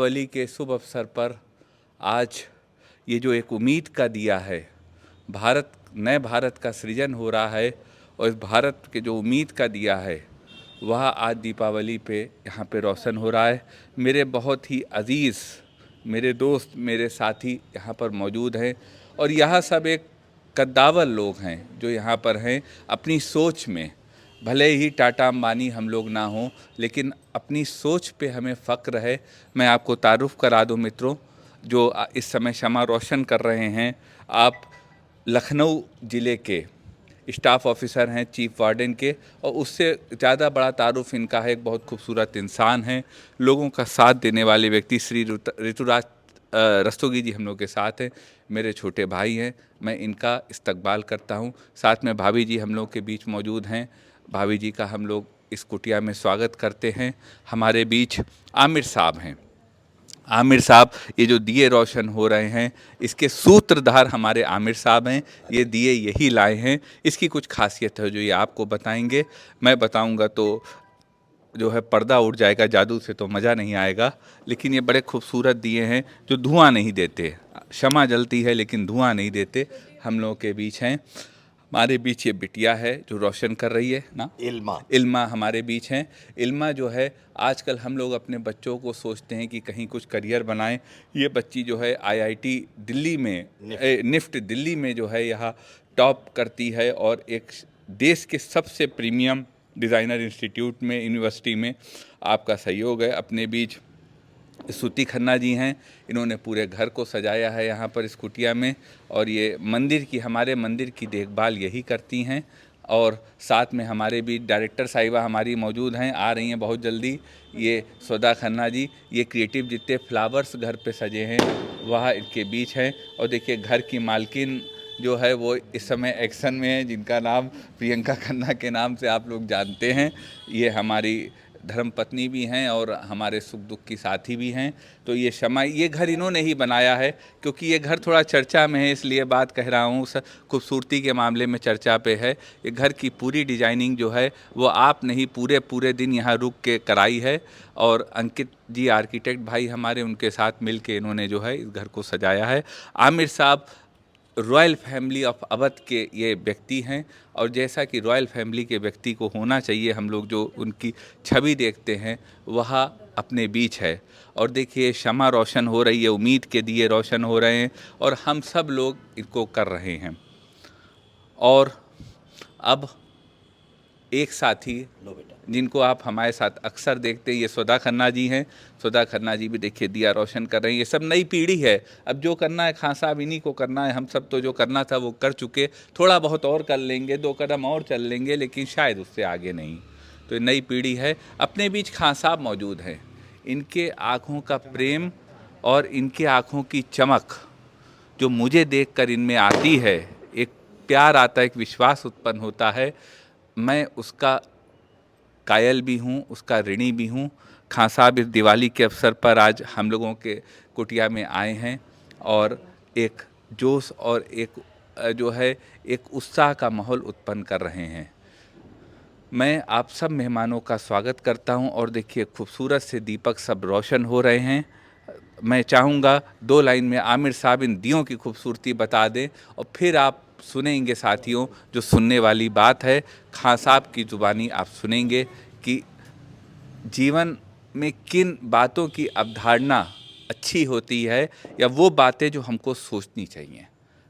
दीपावली के शुभ अवसर पर आज ये जो एक उम्मीद का दिया है, नए भारत का सृजन हो रहा है और इस भारत के जो उम्मीद का दिया है वह आज दीपावली पे यहाँ पे रोशन हो रहा है। मेरे बहुत ही अजीज़ मेरे दोस्त, मेरे साथी यहाँ पर मौजूद हैं और यह सब एक कद्दावर लोग हैं जो यहाँ पर हैं। अपनी सोच में भले ही टाटा अंबानी हम लोग ना हों, लेकिन अपनी सोच पे हमें फ़ख्र है। मैं आपको तारुफ़ करा दूं मित्रों, जो इस समय शमा रोशन कर रहे हैं। आप लखनऊ ज़िले के स्टाफ ऑफिसर हैं, चीफ वार्डन के, और उससे ज़्यादा बड़ा तारुफ़ इनका है। एक बहुत खूबसूरत इंसान है, लोगों का साथ देने वाले व्यक्ति। श्री ऋतुराज रस्तोगी जी हम लोग के साथ हैं, मेरे छोटे भाई हैं। मैं इनका इस्तकबाल करता हूं। साथ में भाभी जी हम लोग के बीच मौजूद हैं। भाभी जी का हम लोग इस कुटिया में स्वागत करते हैं। हमारे बीच आमिर साहब हैं। आमिर साहब, ये जो दिए रोशन हो रहे हैं इसके सूत्रधार हमारे आमिर साहब हैं। ये दिए यही लाए हैं। इसकी कुछ खासियत है जो ये आपको बताएंगे। मैं बताऊंगा तो जो है पर्दा उड़ जाएगा, जादू से तो मज़ा नहीं आएगा। लेकिन ये बड़े खूबसूरत दिए हैं जो धुआं नहीं देते। शमा जलती है लेकिन धुआं नहीं देते। हम लोगों के बीच हैं। हमारे बीच ये बिटिया है जो रोशन कर रही है ना, इल्मा हमारे बीच हैं। इल्मा जो है, आजकल हम लोग अपने बच्चों को सोचते हैं कि कहीं कुछ करियर बनाएं। ये बच्ची जो है आईआईटी दिल्ली में, निफ्ट दिल्ली में जो है यहाँ टॉप करती है और एक देश के सबसे प्रीमियम डिज़ाइनर इंस्टीट्यूट में, यूनिवर्सिटी में आपका सहयोग है। अपने बीच श्रुति खन्ना जी हैं। इन्होंने पूरे घर को सजाया है यहाँ पर इस कुटिया में, और ये हमारे मंदिर की देखभाल यही करती हैं। और साथ में हमारे बीच डायरेक्टर साहिबा हमारी मौजूद हैं, आ रही हैं बहुत जल्दी। ये सौदा खन्ना जी, ये क्रिएटिव जितने फ्लावर्स घर पे सजे हैं वह इनके बीच हैं। और देखिए घर की मालकिन जो है वो इस समय एक्शन में है, जिनका नाम प्रियंका खन्ना के नाम से आप लोग जानते हैं। ये हमारी धर्मपत्नी भी हैं और हमारे सुख दुख की साथी भी हैं। तो ये घर इन्होंने ही बनाया है, क्योंकि ये घर थोड़ा चर्चा में है, इसलिए बात कह रहा हूँ। खूबसूरती के मामले में चर्चा पे है। ये घर की पूरी डिजाइनिंग जो है वो आपने ही पूरे दिन यहाँ रुक के कराई है। और अंकित जी आर्किटेक्ट भाई हमारे, उनके साथ मिल के इन्होंने जो है इस घर को सजाया है। आमिर साहब रॉयल फैमिली ऑफ अवध के ये व्यक्ति हैं, और जैसा कि रॉयल फैमिली के व्यक्ति को होना चाहिए, हम लोग जो उनकी छवि देखते हैं वह अपने बीच है। और देखिए शमा रोशन हो रही है, उम्मीद के दिए रोशन हो रहे हैं, और हम सब लोग इनको कर रहे हैं। और अब एक साथी जिनको आप हमारे साथ अक्सर देखते हैं, ये सौदा खन्ना जी हैं। सौदा खन्ना जी भी देखिए दिया रोशन कर रही हैं। ये सब नई पीढ़ी है, अब जो करना है खान साहब इन्हीं को करना है। हम सब तो जो करना था वो कर चुके, थोड़ा बहुत और कर लेंगे, 2 कदम और चल लेंगे, लेकिन शायद उससे आगे नहीं। तो ये नई पीढ़ी है। अपने बीच खान साहब मौजूद हैं। इनके आँखों का प्रेम और इनके आँखों की चमक जो मुझे देखकर इनमें आती है, एक प्यार आता है, एक विश्वास उत्पन्न होता है। मैं उसका कायल भी हूँ, उसका ऋणी भी हूँ। खान साहब इस दिवाली के अवसर पर आज हम लोगों के कुटिया में आए हैं और एक जोश और एक जो है एक उत्साह का माहौल उत्पन्न कर रहे हैं। मैं आप सब मेहमानों का स्वागत करता हूं। और देखिए खूबसूरत से दीपक सब रोशन हो रहे हैं। मैं चाहूँगा 2 लाइन में आमिर साहब इन दियों की खूबसूरती बता दें, और फिर आप सुनेंगे साथियों जो सुनने वाली बात है। खान साहब की ज़ुबानी आप सुनेंगे कि जीवन में किन बातों की अवधारणा अच्छी होती है, या वो बातें जो हमको सोचनी चाहिए।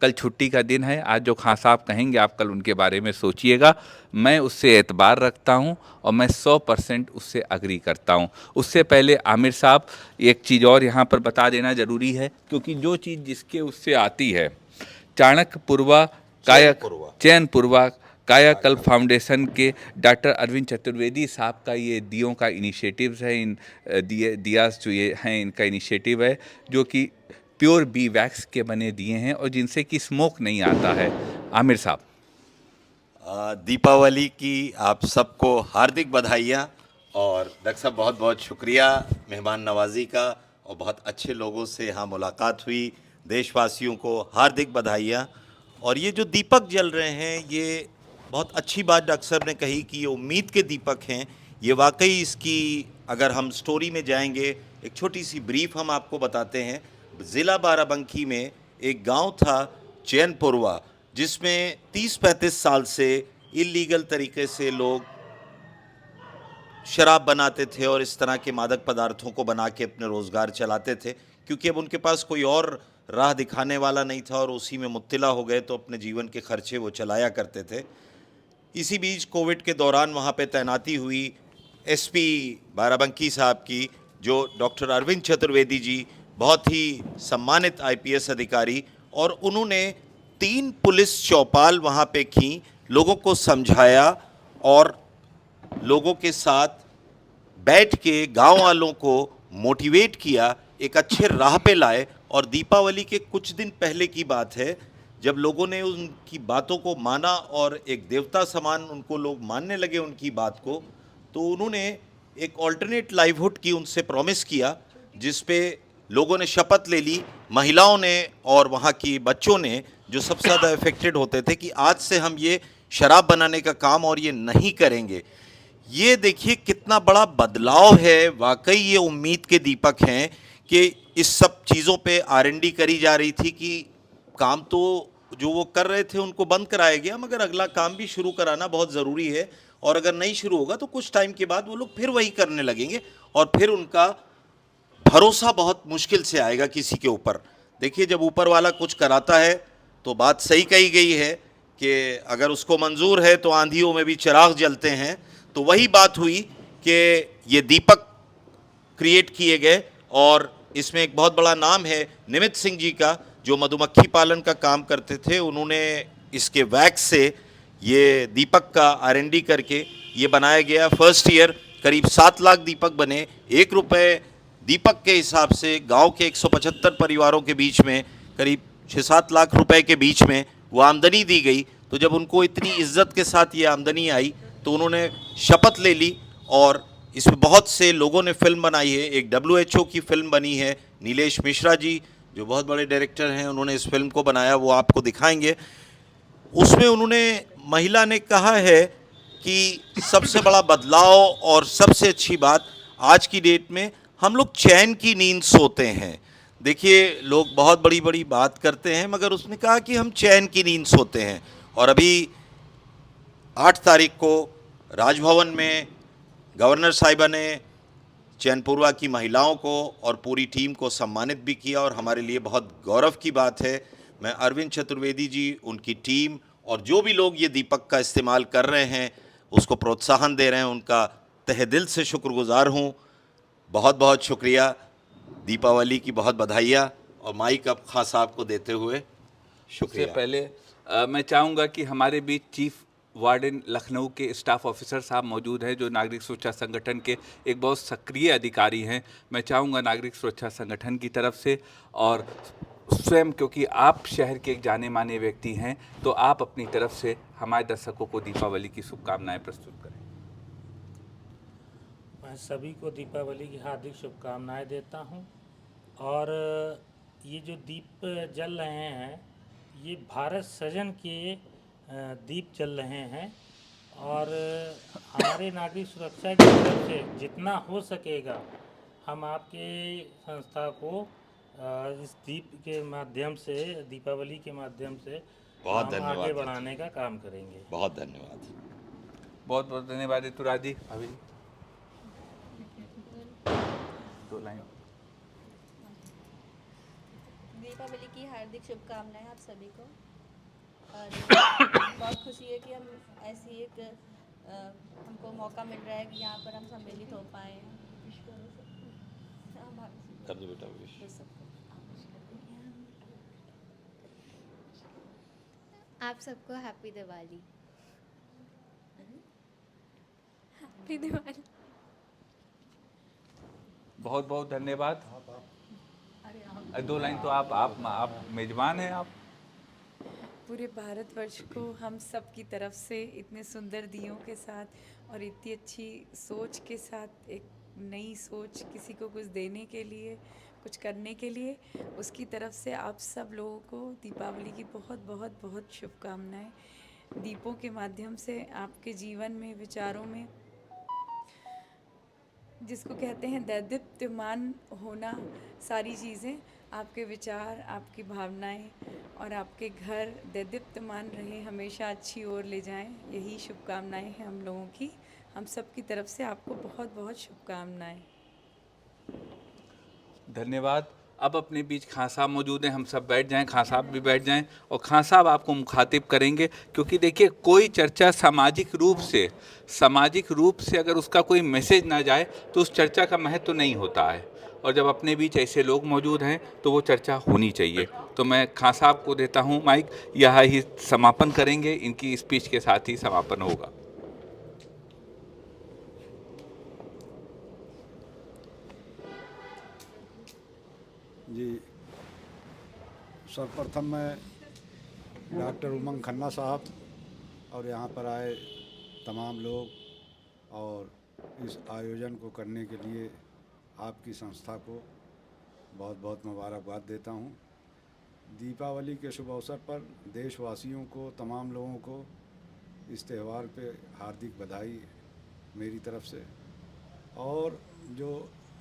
कल छुट्टी का दिन है, आज जो खान साहब कहेंगे आप कल उनके बारे में सोचिएगा। मैं उससे एतबार रखता हूं और मैं 100% उससे अग्री करता हूं। उससे पहले आमिर साहब एक चीज़ और यहाँ पर बता देना ज़रूरी है, क्योंकि जो चीज़ जिसके उससे आती है, चाणक्यपूर्वा चयनपूर्वा कायाकल्प फाउंडेशन के डॉक्टर अरविंद चतुर्वेदी साहब का ये दियों का इनिशिएटिव्स है। इन दियास जो ये हैं इनका इनिशिएटिव है, जो कि प्योर बी वैक्स के बने दिए हैं और जिनसे कि स्मोक नहीं आता है। आमिर साहब, दीपावली की आप सबको हार्दिक बधाइयाँ। और डॉक्टर साहब बहुत बहुत शुक्रिया मेहमान नवाजी का, और बहुत अच्छे लोगों से यहाँ मुलाकात हुई। देशवासियों को हार्दिक बधाइयाँ। और ये जो दीपक जल रहे हैं, ये बहुत अच्छी बात डॉक्टर साहब ने कही कि ये उम्मीद के दीपक हैं। ये वाकई इसकी अगर हम स्टोरी में जाएंगे, एक छोटी सी ब्रीफ हम आपको बताते हैं। ज़िला बाराबंकी में एक गांव था चैनपुरवा, जिसमें 30-35 साल से इलीगल तरीके से लोग शराब बनाते थे और इस तरह के मादक पदार्थों को बना के अपने रोज़गार चलाते थे, क्योंकि अब उनके पास कोई और राह दिखाने वाला नहीं था और उसी में मुब्तला हो गए, तो अपने जीवन के खर्चे वो चलाया करते थे। इसी बीच कोविड के दौरान वहाँ पे तैनाती हुई एसपी बाराबंकी साहब की, जो डॉक्टर अरविंद चतुर्वेदी जी, बहुत ही सम्मानित आईपीएस अधिकारी, और उन्होंने 3 पुलिस चौपाल वहाँ पे की, लोगों को समझाया और लोगों के साथ बैठ के गांव वालों को मोटिवेट किया, एक अच्छे राह पे लाए। और दीपावली के कुछ दिन पहले की बात है, जब लोगों ने उनकी बातों को माना और एक देवता समान उनको लोग मानने लगे उनकी बात को, तो उन्होंने एक ऑल्टरनेट लाइवहुड की उनसे प्रॉमिस किया, जिस पे लोगों ने शपथ ले ली, महिलाओं ने और वहाँ की बच्चों ने, जो सबसे ज़्यादा अफेक्टेड होते थे, कि आज से हम ये शराब बनाने का काम और ये नहीं करेंगे। ये देखिए कितना बड़ा बदलाव है। वाकई ये उम्मीद के दीपक हैं कि इस सब चीज़ों पे आर&डी करी जा रही थी कि काम तो जो वो कर रहे थे उनको बंद कराया गया, मगर अगला काम भी शुरू कराना बहुत ज़रूरी है, और अगर नहीं शुरू होगा तो कुछ टाइम के बाद वो लोग फिर वही करने लगेंगे और फिर उनका भरोसा बहुत मुश्किल से आएगा किसी के ऊपर। देखिए, जब ऊपर वाला कुछ कराता है तो बात सही कही गई है कि अगर उसको मंजूर है तो आंधियों में भी चिराग जलते हैं। तो वही बात हुई कि ये दीपक क्रिएट किए गए, और इसमें एक बहुत बड़ा नाम है निमित सिंह जी का, जो मधुमक्खी पालन का काम करते थे। उन्होंने इसके वैक्स से ये दीपक का आर&डी करके ये बनाया गया। फर्स्ट ईयर करीब 7 लाख दीपक बने। 1 रुपये दीपक के हिसाब से गांव के 175 परिवारों के बीच में करीब 6-7 लाख रुपए के बीच में वो आमदनी दी गई। तो जब उनको इतनी इज्जत के साथ ये आमदनी आई तो उन्होंने शपथ ले ली, और इसमें बहुत से लोगों ने फिल्म बनाई है। एक WHO की फिल्म बनी है, नीलेश मिश्रा जी जो बहुत बड़े डायरेक्टर हैं, उन्होंने इस फिल्म को बनाया, वो आपको दिखाएंगे। उसमें उन्होंने, महिला ने कहा है कि सबसे बड़ा बदलाव और सबसे अच्छी बात, आज की डेट में हम लोग चैन की नींद सोते हैं। देखिए, लोग बहुत बड़ी बड़ी बात करते हैं, मगर उसने कहा कि हम चैन की नींद सोते हैं। और अभी 8 तारीख को राजभवन में गवर्नर साहिबा ने चैनपुरवा की महिलाओं को और पूरी टीम को सम्मानित भी किया, और हमारे लिए बहुत गौरव की बात है। मैं अरविंद चतुर्वेदी जी, उनकी टीम और जो भी लोग ये दीपक का इस्तेमाल कर रहे हैं, उसको प्रोत्साहन दे रहे हैं, उनका तहे दिल से शुक्रगुजार हूँ। बहुत बहुत शुक्रिया। दीपावली की बहुत बधाइयाँ, और माइक अब खां साहब को देते हुए सबसे शुक्रिया। पहले मैं चाहूँगा कि हमारे बीच चीफ वार्डन लखनऊ के स्टाफ ऑफिसर साहब मौजूद हैं, जो नागरिक सुरक्षा संगठन के एक बहुत सक्रिय अधिकारी हैं। मैं चाहूँगा नागरिक सुरक्षा संगठन की तरफ से, और स्वयं क्योंकि आप शहर के एक जाने माने व्यक्ति हैं, तो आप अपनी तरफ से हमारे दर्शकों को दीपावली की शुभकामनाएं प्रस्तुत करें। मैं सभी को दीपावली की हार्दिक शुभकामनाएं देता हूं। और ये जो दीप जल रहे हैं, ये भारत सृजन के दीप जल रहे हैं, और हमारे नागरिक सुरक्षा की तरफ से जितना हो सकेगा हम आपके संस्था को इस दीप के माध्यम से, दीपावली के माध्यम से बहुत हम धन्यवाद आगे जी। बढ़ाने का काम करेंगे। बहुत धन्यवाद। बहुत बहुत धन्यवाद ऋतुराज जी। अभी 2 लाइन। दीपावली की हार्दिक शुभकामनाएं आप सभी को। और बहुत खुशी है कि हम ऐसी एक हमको मौका मिल रहा है कि यहाँ पर हम सम्मिलित हो पाए। कर दो बेटा विश। आप सबको हैप्पी दिवाली। हैप्पी दिवाली। बहुत बहुत धन्यवाद। 2 लाइन तो आप मेजबान हैं। आप पूरे भारतवर्ष को हम सब की तरफ से इतने सुंदर दियों के साथ और इतनी अच्छी सोच के साथ, एक नई सोच किसी को कुछ देने के लिए, कुछ करने के लिए, उसकी तरफ से आप सब लोगों को दीपावली की बहुत बहुत बहुत शुभकामनाएं। दीपों के माध्यम से आपके जीवन में, विचारों में जिसको कहते हैं दैदीप्यमान होना, सारी चीज़ें, आपके विचार, आपकी भावनाएं और आपके घर दैदीप्यमान रहे, हमेशा अच्छी ओर ले जाएं, यही शुभकामनाएं हैं हम लोगों की। हम सब की तरफ से आपको बहुत बहुत शुभकामनाएं। धन्यवाद। अब अपने बीच खान साहब मौजूद हैं, हम सब बैठ जाएं, खान साहब भी बैठ जाएं और खान साहब आपको मुखातिब करेंगे, क्योंकि देखिए कोई चर्चा सामाजिक रूप से अगर उसका कोई मैसेज ना जाए तो उस चर्चा का महत्व नहीं होता है, और जब अपने बीच ऐसे लोग मौजूद हैं तो वो चर्चा होनी चाहिए। तो मैं खान साहब को देता हूँ माइक, यह ही समापन करेंगे, इनकी स्पीच के साथ ही समापन होगा। जी, सर्वप्रथम मैं डॉक्टर उमंग खन्ना साहब और यहाँ पर आए तमाम लोग और इस आयोजन को करने के लिए आपकी संस्था को बहुत बहुत मुबारकबाद देता हूँ। दीपावली के शुभ अवसर पर देशवासियों को, तमाम लोगों को इस त्यौहार पे हार्दिक बधाई मेरी तरफ से। और जो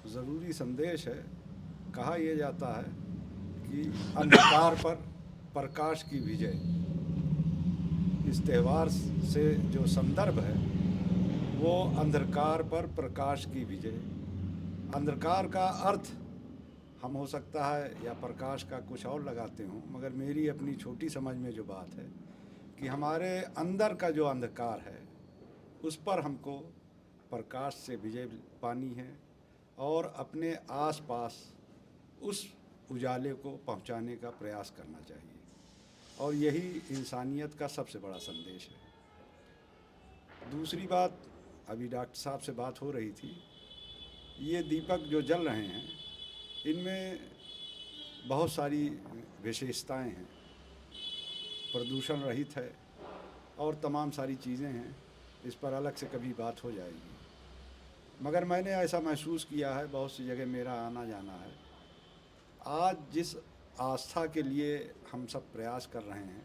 ज़रूरी संदेश है, कहा यह जाता है कि अंधकार पर प्रकाश की विजय। इस त्यौहार से जो संदर्भ है वो अंधकार पर प्रकाश की विजय। अंधकार का अर्थ हम हो सकता है या प्रकाश का कुछ और लगाते हों, मगर मेरी अपनी छोटी समझ में जो बात है कि हमारे अंदर का जो अंधकार है उस पर हमको प्रकाश से विजय पानी है और अपने आसपास उस उजाले को पहुंचाने का प्रयास करना चाहिए, और यही इंसानियत का सबसे बड़ा संदेश है। दूसरी बात, अभी डॉक्टर साहब से बात हो रही थी, ये दीपक जो जल रहे हैं इनमें बहुत सारी विशेषताएं हैं, प्रदूषण रहित है और तमाम सारी चीज़ें हैं। इस पर अलग से कभी बात हो जाएगी, मगर मैंने ऐसा महसूस किया है, बहुत सी जगह मेरा आना जाना है, आज जिस आस्था के लिए हम सब प्रयास कर रहे हैं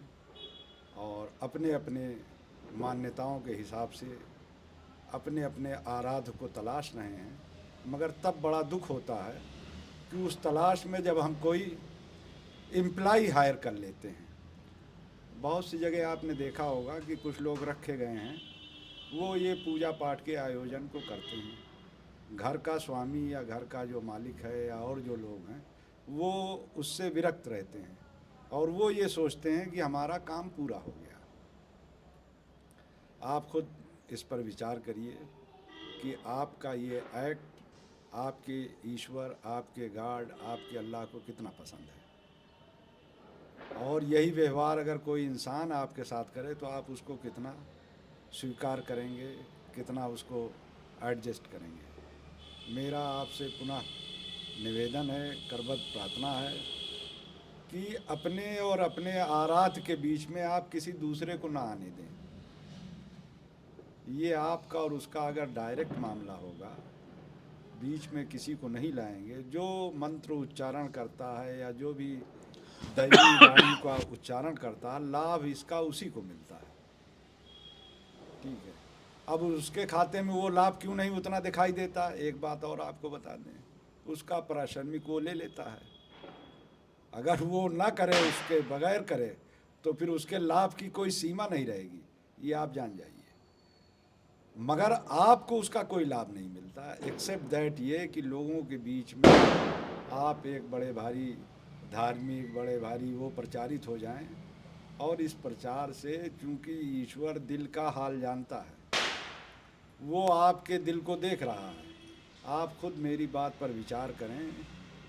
और अपने अपने मान्यताओं के हिसाब से अपने अपने आराध्य को तलाश रहे हैं, मगर तब बड़ा दुख होता है कि उस तलाश में जब हम कोई एम्प्लॉय हायर कर लेते हैं। बहुत सी जगह आपने देखा होगा कि कुछ लोग रखे गए हैं, वो ये पूजा पाठ के आयोजन को करते हैं। घर का स्वामी या घर का जो मालिक है या और जो लोग हैं वो उससे विरक्त रहते हैं और वो ये सोचते हैं कि हमारा काम पूरा हो गया। आप खुद इस पर विचार करिए कि आपका ये एक्ट आपके ईश्वर, आपके गॉड, आपके अल्लाह को कितना पसंद है, और यही व्यवहार अगर कोई इंसान आपके साथ करे तो आप उसको कितना स्वीकार करेंगे, कितना उसको एडजस्ट करेंगे। मेरा आपसे पुनः निवेदन है, करबद्ध प्रार्थना है कि अपने और अपने आराध्य के बीच में आप किसी दूसरे को ना आने दें। ये आपका और उसका अगर डायरेक्ट मामला होगा, बीच में किसी को नहीं लाएंगे। जो मंत्र उच्चारण करता है या जो भी दैवी वाणी का उच्चारण करता है, लाभ इसका उसी को मिलता है, ठीक है। अब उसके खाते में वो लाभ क्यों नहीं उतना दिखाई देता, एक बात और आपको बता दें, उसका पारिश्रमिक वो ले लेता है। अगर वो ना करे, उसके बगैर करे, तो फिर उसके लाभ की कोई सीमा नहीं रहेगी, ये आप जान जाइए। मगर आपको उसका कोई लाभ नहीं मिलता, एक्सेप्ट दैट ये कि लोगों के बीच में आप एक बड़े भारी धार्मिक, बड़े भारी वो प्रचारित हो जाएं, और इस प्रचार से, चूँकि ईश्वर दिल का हाल जानता है, वो आपके दिल को देख रहा है। आप खुद मेरी बात पर विचार करें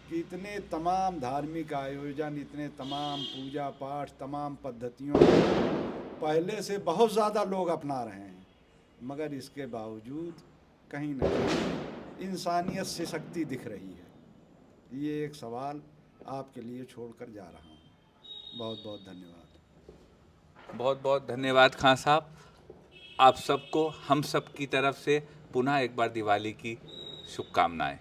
कि इतने तमाम धार्मिक आयोजन, इतने तमाम पूजा पाठ, तमाम पद्धतियों पहले से बहुत ज़्यादा लोग अपना रहे हैं, मगर इसके बावजूद कहीं न कहीं इंसानियत से शक्ति दिख रही है। ये एक सवाल आपके लिए छोड़कर जा रहा हूँ। बहुत बहुत धन्यवाद। बहुत बहुत धन्यवाद खान साहब। आप सबको हम सब की तरफ से पुनः एक बार दिवाली की शुभकामनाएं।